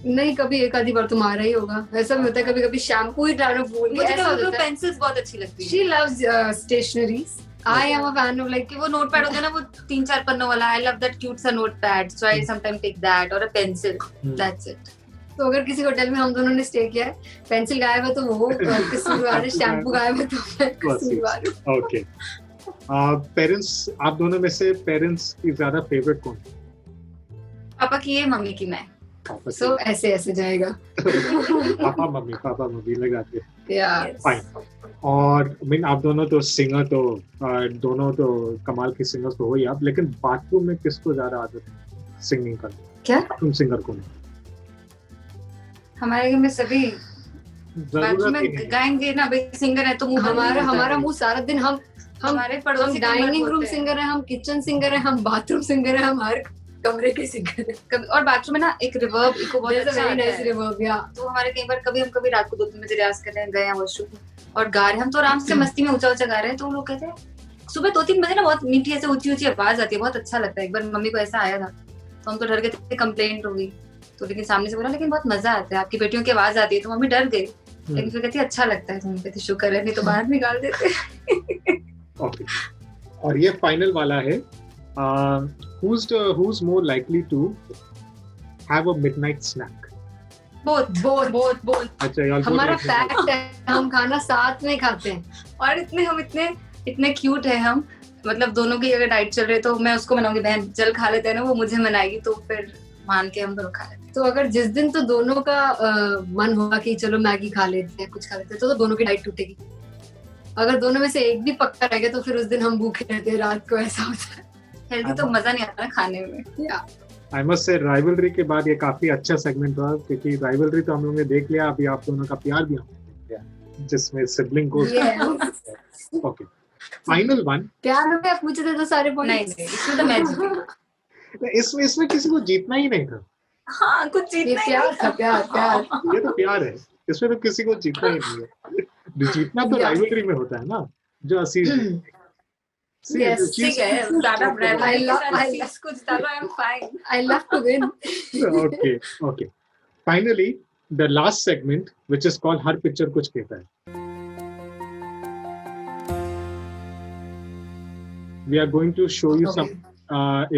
Speaker 2: नहीं, कभी एक आधी बार तो मारा ही होगा। ऐसा भी होता है, कभी कभी शैम्पू ही डालना भूल गए,
Speaker 3: मुझे
Speaker 2: ऐसा
Speaker 3: कभी
Speaker 2: होता है।
Speaker 3: पेंसिल्स बहुत अच्छी लगती है।
Speaker 2: She loves stationeries. I am a fan of like
Speaker 3: कि वो नोटपैड होता है ना, वो 3-4 पन्नों वाला, आई लव दैट क्यूट सा notepad, so I sometime take that और अ पेंसिल, दैट्स इट।
Speaker 2: तो अगर किसी होटल में हम दोनों ने स्टे किया है, पेंसिल गायब है तो वो कसूरवार है, शैम्पू गायब है तो मैं कसूरवार हूँ।
Speaker 1: Okay. पेरेंट्स, आप दोनों में से पेरेंट्स की ज्यादा फेवरेट कौन?
Speaker 3: पापा की है, मम्मी की मैं।
Speaker 1: पापा की।
Speaker 2: So ऐसे ऐसे जाएगा।
Speaker 1: पापा मम्मी लगाते हैं।
Speaker 2: Yeah.
Speaker 1: फाइन। और मीन आप दोनों तो सिंगर, तो दोनों तो कमाल के सिंगर्स तो हो ही आप, लेकिन बाथरूम में किसको ज्यादा आदत है सिंगिंग करने?
Speaker 2: क्या?
Speaker 1: बाथरूम सिंगर कौन है?
Speaker 3: हमारे घर में सभी
Speaker 1: जरूरत
Speaker 3: बाथरूम
Speaker 1: ही
Speaker 3: में
Speaker 1: नहीं।
Speaker 3: गाएंगे ना, भाई सिंगर है तो मुंह बंद नहीं होता
Speaker 2: हमारा
Speaker 3: है।
Speaker 2: मुंह सारा दिन हम
Speaker 3: हमारे पड़ोसी
Speaker 2: डाइनिंग रूम सिंगर है, हम किचन सिंगर है, हम बाथरूम सिंगर है, हम हर कमरे के सिंगर है।
Speaker 3: और बाथरूम में ना एक रिवर्ब इको बहुत
Speaker 2: There's a
Speaker 3: अच्छा
Speaker 2: very
Speaker 3: आता
Speaker 2: nice
Speaker 3: है।
Speaker 2: reverb, yeah.
Speaker 3: तो हमारे कई बार कभी रात को 2-3 बजे रियाज कर रहे हैं, गए हैं वॉशरूम और गा रहे हैं, हम तो आराम से मस्ती में ऊंचा गा रहे हैं, तो लोग कहते हैं सुबह 2-3 बजे ना बहुत मीठी ऐसे ऊंची आवाज आती है, बहुत अच्छा लगता है। एक बार मम्मी को ऐसा आया था तो हम तो डर गए थे, कंप्लेंट हो गई तो, लेकिन सामने से बोला लेकिन बहुत मजा आता है, आपकी बेटियों की आवाज आती है, तो मम्मी डर गई, लेकिन फिर कहती अच्छा लगता है, तो हम कहते शुक्र है, नहीं तो बाहर निकाल देते।
Speaker 1: Okay. और ये फाइनल वाला है, who's more likely to have a midnight snack?
Speaker 3: बहुत
Speaker 1: अच्छा, y'all both
Speaker 2: हमारा
Speaker 1: like midnight
Speaker 2: फैक्ट है, हम खाना साथ में खाते हैं।
Speaker 3: और इतने क्यूट है हम, मतलब दोनों की अगर डाइट चल रही है तो मैं उसको मनाऊंगी, बहन चल खा लेते हैं ना, वो मुझे मनाएगी, तो फिर मान के हम दोनों खा लेते हैं।
Speaker 2: तो अगर जिस दिन तो दोनों का मन होगा कि चलो मैगी खा लेते हैं, कुछ खा लेते हैं, तो दोनों की डाइट टूटेगी। अगर दोनों में से एक भी पक्का रह गया तो फिर उस दिन हम भूखे रहते हैं रात को, ऐसा होता है।
Speaker 3: हेल्दी तो मजा नहीं आता ना खाने में।
Speaker 1: I must say राइवलरी के बाद ये काफी अच्छा सेगमेंट रहा, क्योंकि राइवलरी तो हम लोगों ने देख लिया, अभी आप दोनों का प्यार भी हमने देख लिया, जिसमें सिबलिंग को।
Speaker 2: Yes.
Speaker 1: Okay. Final one.
Speaker 2: प्यार में आप पूछे थे तो सारे
Speaker 3: नहीं
Speaker 2: पॉइंट्स.
Speaker 3: नहीं, इसमें तो मैं जीती.
Speaker 1: इसमें किसी को जीतना ही नहीं था.
Speaker 3: हाँ, कुछ
Speaker 2: ये
Speaker 3: जीतना ही
Speaker 2: प्यार
Speaker 3: नहीं
Speaker 2: था, प्यार.
Speaker 1: ये तो प्यार है. इसमें तो किसी को जीतना ही नहीं है. जीतना तो
Speaker 2: Yeah.
Speaker 1: राइवलरी में होता है ना, जो असीस. See,
Speaker 2: Yes,
Speaker 3: ठीक है, ज्यादा ब्रांड
Speaker 2: I love-
Speaker 3: कुछ डालो, I am fine.
Speaker 2: I love to win.
Speaker 1: Okay. Finally, the last segment, which is called her picture कुछ कहता है. We are going to show you some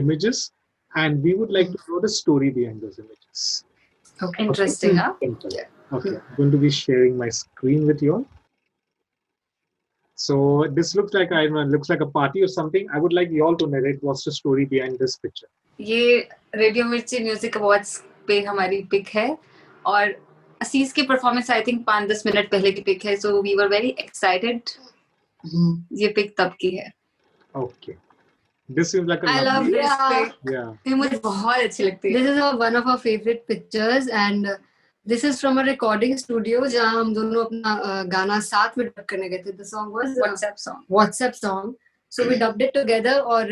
Speaker 1: images, and we would like to know the story behind those images.
Speaker 2: Okay.
Speaker 3: Interesting, huh?
Speaker 1: Okay. I'm going to be sharing my screen with you all. So this looks like a party or something. I would like you all to narrate what's the story behind this picture.
Speaker 3: ये radio मिर्ची music awards पे हमारी pick है और असीस की performance I think 5-10 minute पहले की पिक है, so we were very excited. ये पिक तब की है.
Speaker 1: Okay. This seems like a
Speaker 3: I love
Speaker 1: lovely.
Speaker 3: this
Speaker 2: Yeah.
Speaker 3: pic.
Speaker 1: Yeah.
Speaker 3: ये मुझे बहुत अच्छी लगती है.
Speaker 2: This is one of our favorite pictures, and this is from a recording studio जहाँ हम दोनों अपना गाना साथ में डब करने गए थे. The song was WhatsApp song. So we dubbed it together. और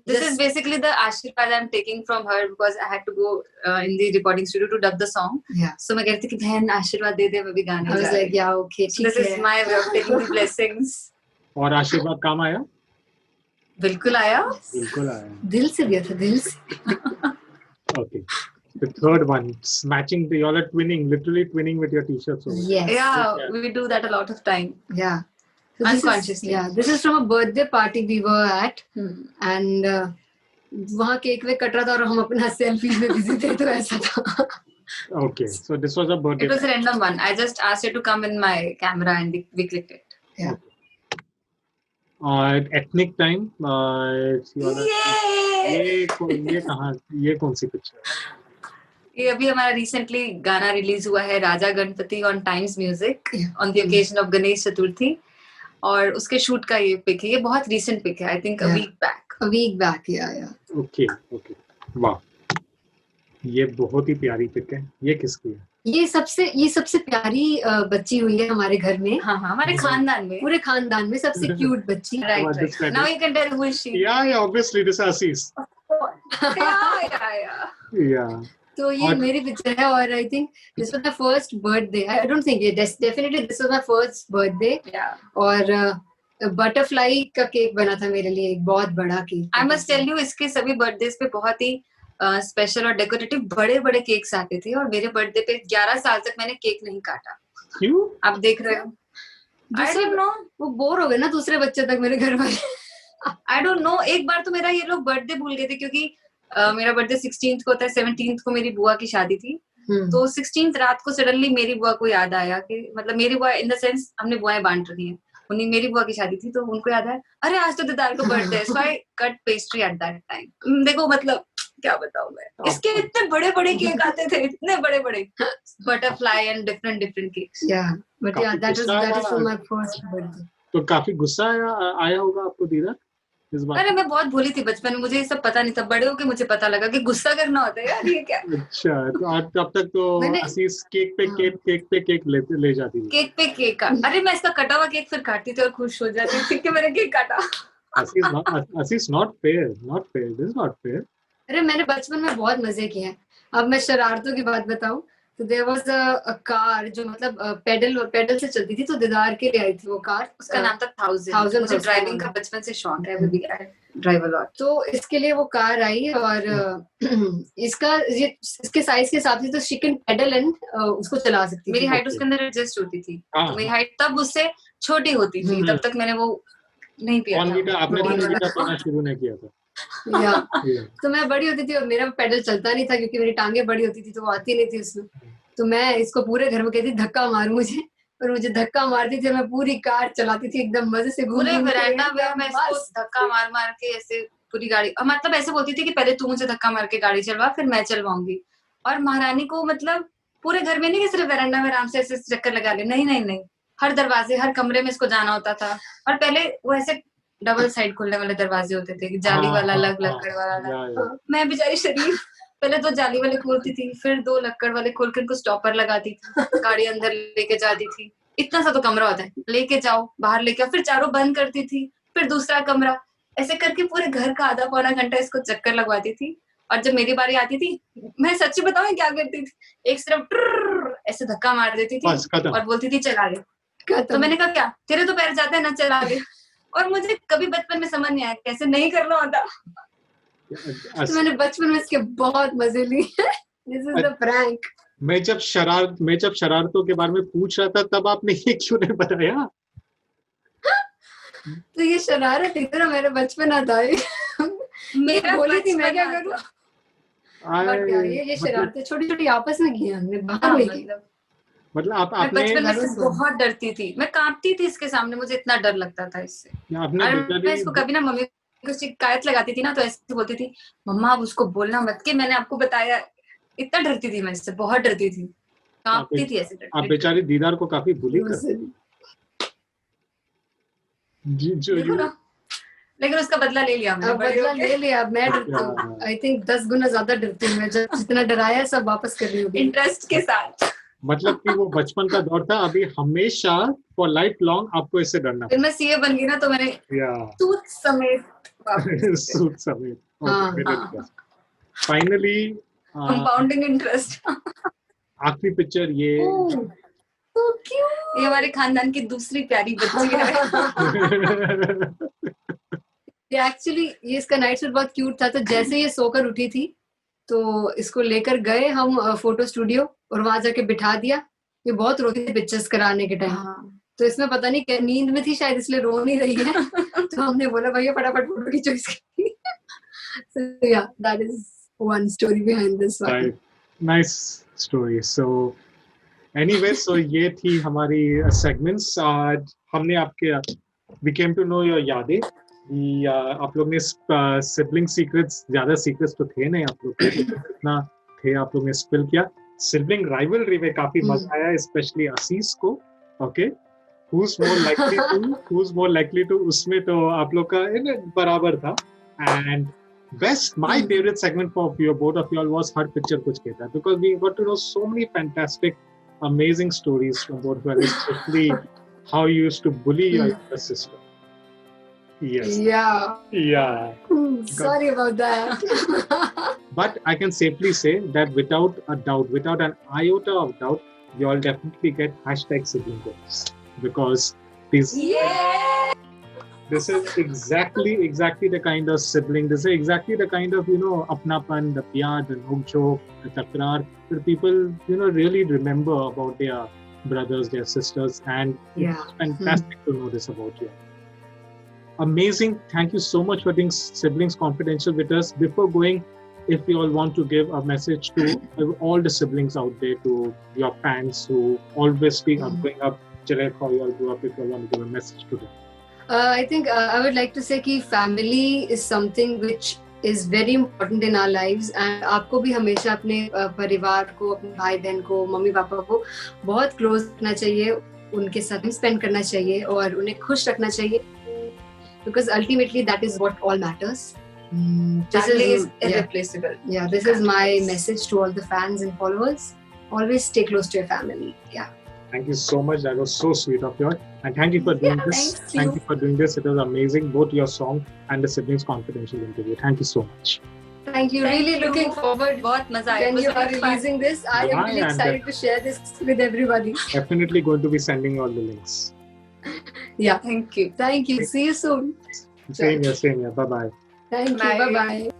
Speaker 3: This is basically the Ashirwad I'm taking from her because I had to go in the recording studio to dub the song.
Speaker 2: Yeah.
Speaker 3: So मैं कहती थी कि बहन आशीर्वाद दे दे, मैं भी गाने
Speaker 2: I was
Speaker 3: जा रही
Speaker 2: like, yeah, okay,
Speaker 3: हूँ. This is my way of taking the blessings.
Speaker 1: और आशीर्वाद काम आया?
Speaker 3: बिल्कुल आया.
Speaker 1: बिल्कुल आया.
Speaker 2: दिल से दिया था, दिल से.
Speaker 1: Okay. The third one, matching. You all are twinning, literally twinning with your t-shirts. Over.
Speaker 2: Yes.
Speaker 3: Yeah, we do that a lot of time.
Speaker 2: Yeah. So this
Speaker 3: Unconsciously.
Speaker 2: this is from a birthday party we were at, and वहाँ cake वे cut रहा था और हम अपना selfies में busy थे, तो ऐसा था.
Speaker 1: Okay, so this was a birthday.
Speaker 3: It was a random one. I just asked her to come in my camera and we clicked it.
Speaker 2: Yeah.
Speaker 1: Ethnic time.
Speaker 3: Yay!
Speaker 1: ये कौन सी पिक्चर है?
Speaker 3: ये अभी हमारा रिसेंटली गाना रिलीज हुआ है Raja Ganpati on Times Music on the occasion of Ganesh Chaturthi, और उसके शूट का ये पिक है. ये बहुत रीसेंट पिक है, I think a week back.
Speaker 2: Yeah.
Speaker 1: Okay. वाह, ये बहुत ही प्यारी पिक है. ये किसकी है?
Speaker 2: ये सबसे प्यारी बच्ची हुई है हमारे घर में.
Speaker 3: हाँ, हमारे खानदान में,
Speaker 2: पूरे खानदान में सबसे क्यूट बच्ची.
Speaker 3: Right. Now you can tell who is she.
Speaker 1: Yeah, obviously this is Asis. Yeah.
Speaker 2: तो ये मेरी पिक्चर है, और I think this was my first birthday. I don't think definitely this was my first birthday. और butterfly का cake बना था मेरे लिए, एक बहुत बड़ा cake.
Speaker 3: I must tell you, इसके सभी बर्थडेज पे बहुत ही स्पेशल और डेकोरेटिव बड़े केक्स आते थे, और मेरे बर्थडे पे 11 साल तक मैंने केक नहीं काटा.
Speaker 1: क्यों?
Speaker 3: आप देख रहे हो. आई डोंट नो,
Speaker 2: वो बोर हो गए ना दूसरे बच्चे तक मेरे घर वाले.
Speaker 3: I don't know. एक बार तो मेरा ये लोग बर्थडे भूल गए थे, क्योंकि मेरा बर्थडे 16th को होता है. 17th को मेरी बुआ की शादी थी, तो 16th रात को सडनली मेरी बुआ को याद आया कि, मतलब मेरी बुआ इन द सेंस हमने बुआएं बांट रही हैं, उन्हीं मेरी बुआ की शादी थी, तो उनको याद आया अरे आज तो दीदार का बर्थडे है. So I cut pastry at that time. देखो मतलब क्या बताऊं मैं, इसके इतने बड़े केक आते थे, इतने बड़े butterfly and different cakes.
Speaker 2: But yeah that is for my first birthday.
Speaker 1: तो काफी गुस्सा आया होगा आपको दीदा इस बार?
Speaker 3: अरे मैं बहुत भोली थी बचपन में, मुझे ये सब पता नहीं था. बड़े होके मुझे पता लगा कि गुस्सा करना होता है यार, ये क्या.
Speaker 1: अच्छा, तो आज तब तक तो असीस केक पे केक ले जाती थी.
Speaker 3: केक पे केक का, अरे मैं इसका कटा हुआ केक फिर काटती थी और खुश हो जाती थी कि मैंने केक काटा.
Speaker 1: असीस not fair. This is not fair.
Speaker 2: अरे मैंने बचपन में बहुत मजे किए हैं. अब मैं शरारतों की बात बताऊं तो देयर वाज अ कार जो मतलब पेडल से चलती थी, तो दीदार के लिए आई थी वो कार.
Speaker 3: उसका नाम था 1000. मुझे ड्राइविंग का बचपन से शौक है, अभी भी ड्राइव अ लॉट.
Speaker 2: तो इसके लिए वो कार आई, और इसके साइज के हिसाब से तो शी कैन पेडल एंड उसको चला सकती थी.
Speaker 3: मेरी हाइट उसके अंदर एडजस्ट होती थी, तो मेरी हाइट तब उससे छोटी होती थी, तब तक मैंने वो नहीं पिया था.
Speaker 1: आपने पीना शुरू नहीं किया था.
Speaker 2: तो मैं बड़ी होती थी और मेरा पेडल चलता नहीं था, क्योंकि मेरी टांगे बड़ी होती थी तो वो आती नहीं थी उसमें. तो मैं इसको पूरे घर में कहती धक्का मार मुझे, और मुझे धक्का मारती थी. मैं पूरी कार चलाती थी एकदम मजे से,
Speaker 3: पूरे वरांडा में मैं इसको धक्का मार के ऐसे पूरी गाड़ी, मतलब ऐसे बोलती थी कि पहले तू मुझे धक्का मार के गाड़ी चलवा, फिर मैं चलवाऊंगी. और महारानी को मतलब पूरे घर में नहीं कि सिर्फ वरांडा में आराम से ऐसे चक्कर लगा ले, नहीं, हर दरवाजे हर कमरे में इसको जाना होता था. और पहले वो ऐसे डबल साइड खुलने वाले दरवाजे होते थे, जाली वाला अलग, लक्कड़ वाला अलग. मैं बेचारी शरीफ पहले तो जाली वाले खोलती थी, फिर 2 लक्कड़ वाले खोल कर उनको स्टॉपर लगाती थी, गाड़ी अंदर लेके जाती थी. इतना सा तो कमरा होता है, लेके जाओ, बाहर लेके आओ, फिर चारों बंद करती थी, फिर दूसरा कमरा, ऐसे करके पूरे घर का आधा पौना घंटा इसको चक्कर लगवाती थी। और जब मेरी बारी आती थी, मैं सच्ची बताऊं क्या करती थी, एक सिर्फ ऐसे धक्का मार देती थी
Speaker 1: बस खत्म।
Speaker 3: और बोलती थी चल आगे। तो मैंने कहा क्या, तेरे तो पैर जाते हैं ना, चल आगे। और मुझे कभी बचपन में समझ नहीं आया कैसे नहीं करना होता।
Speaker 2: तो मैंने बचपन में इसके बहुत मजे लिए। This is the prank.
Speaker 1: मैं जब शरारतों के बारे में पूछ रहा था तब आपने ये क्यों नहीं बताया?
Speaker 2: तो ये शरारत इतना मेरे बचपन आता है।
Speaker 3: मेरा
Speaker 2: बोली थी मैं
Speaker 3: बचपन
Speaker 2: क्या
Speaker 3: आता।
Speaker 2: करूं, बट ये शरारतें छोटी छोटी आपस में की हमने, बाहर
Speaker 3: हाँ,
Speaker 2: नहीं की।
Speaker 1: मतलब
Speaker 3: मैं
Speaker 1: आपने
Speaker 3: बचपन में
Speaker 2: घरों
Speaker 3: इससे
Speaker 2: से।
Speaker 3: बहुत डरती थी, मैं कांपती थी इसके सामने, मुझे इतना डर लगता था इससे।
Speaker 1: आपने
Speaker 3: और
Speaker 1: बेचारी
Speaker 3: मैं इसको कभी ना मम्मी को शिकायत लगाती थी ना, तो ऐसे बोलती थी मम्मा आप उसको बोलना मत कि मैंने आपको बताया। इतना डरती थी मैं इससे, बहुत डरती थी, कांपती थी ऐसे
Speaker 1: आप
Speaker 3: डर।
Speaker 1: बेचारी दीदार को काफी बुली कर जो
Speaker 3: देखो ना, लेकिन उसका बदला ले लिया मैंने,
Speaker 2: अब
Speaker 3: बड़े
Speaker 2: बदला
Speaker 3: होके।
Speaker 2: ले लिया। अब मैं डरती हूँ, आई थिंक 10 गुना ज्यादा डरती हूँ मैं। जितना डराया सब वापस कर रही हूँ
Speaker 3: इंटरेस्ट के साथ।
Speaker 1: मतलब कि वो बचपन का दौर था, अभी हमेशा फॉर लाइफ लॉन्ग आपको इससे डरना
Speaker 3: फिर मैं सीए बन गई ना, तो मैंने
Speaker 1: या
Speaker 3: सूद समेत वापस
Speaker 1: सूद समेत।
Speaker 2: हाँ।
Speaker 1: Finally
Speaker 3: compounding interest.
Speaker 1: आखिरी पिक्चर ये
Speaker 2: तो क्यों
Speaker 3: ये हमारे खानदान की दूसरी प्यारी बच्ची है।
Speaker 2: ये एक्चुअली ये इसका नाइट सूट बहुत क्यूट था। तो जैसे ये सोकर उठी थी तो इसको लेकर गए हम फोटो स्टूडियो और वहां जाके बिठा दिया। ये बहुत रोती थी पिक्चर्स कराने के टाइम। तो इसमें पता नहीं क्या नींद में थी शायद, इसलिए रो नहीं रही है। तो हमने बोला भैया फटाफट फोटो खींचो इसकी। So yeah, that is one story behind this one.
Speaker 1: Nice story. So anyway, so ये थी हमारी सेगमेंट्स। आज हमने आपके we came to know your यादें। आप लोग ने सिबलिंग सीक्रेट्स, ज्यादा सीक्रेट्स तो थे नहीं आप लोग के, जितना थे आप लोग ने स्पिल किया। सिबलिंग राइवलरी में काफी मजा आया, स्पेशली असीस को। Okay, who's more likely to, उसमें तो आप लोग का बराबर था। And best, my favorite segment for you, both of you all, was her picture कुछ कहता है, because we got to know so many fantastic, amazing stories from both of you, especially how you used to bully your younger sister. Yes. Yeah.
Speaker 2: Sorry about that.
Speaker 1: But I can safely say that without a doubt, without an iota of doubt, you all definitely get #sibling goals, because this is exactly the kind of sibling. This is exactly the kind of, apnapan, the pyar, the nok joke, the takrar, that people, really remember about their brothers, their sisters, and it's fantastic to know this about you. Amazing. Thank you so much for doing Siblings Confidential with us. Before going, if you all want to give a message to all the siblings out there, to your fans who always are growing up, how you all grew up, if you want to give a message to them.
Speaker 2: I think I would like to say कि family is something which is very important in our lives, and आपको भी हमेशा अपने परिवार को, अपने भाई बहन को, मम्मी पापा को बहुत क्लोज रखना चाहिए, उनके साथ स्पेंड करना चाहिए और उन्हें खुश रखना चाहिए, because ultimately that is what all matters.
Speaker 3: This is irreplaceable.
Speaker 2: Yeah, this is my message to all the fans and followers. Always stay close to your family. Yeah.
Speaker 1: Thank you so much. That was so sweet of yours. And thank you for doing this. Thank you for doing this. It was amazing, both your song and the Siblings Confidential interview. Thank you so much.
Speaker 2: Thank you. Really looking forward.
Speaker 3: बहुत मजा आया.
Speaker 2: When you are releasing this, I am really excited to share this with everybody.
Speaker 1: Definitely going to be sending all the links.
Speaker 2: Yeah. Thank you. See you soon.
Speaker 1: Same here. Bye-bye.
Speaker 2: Thank you. Bye-bye.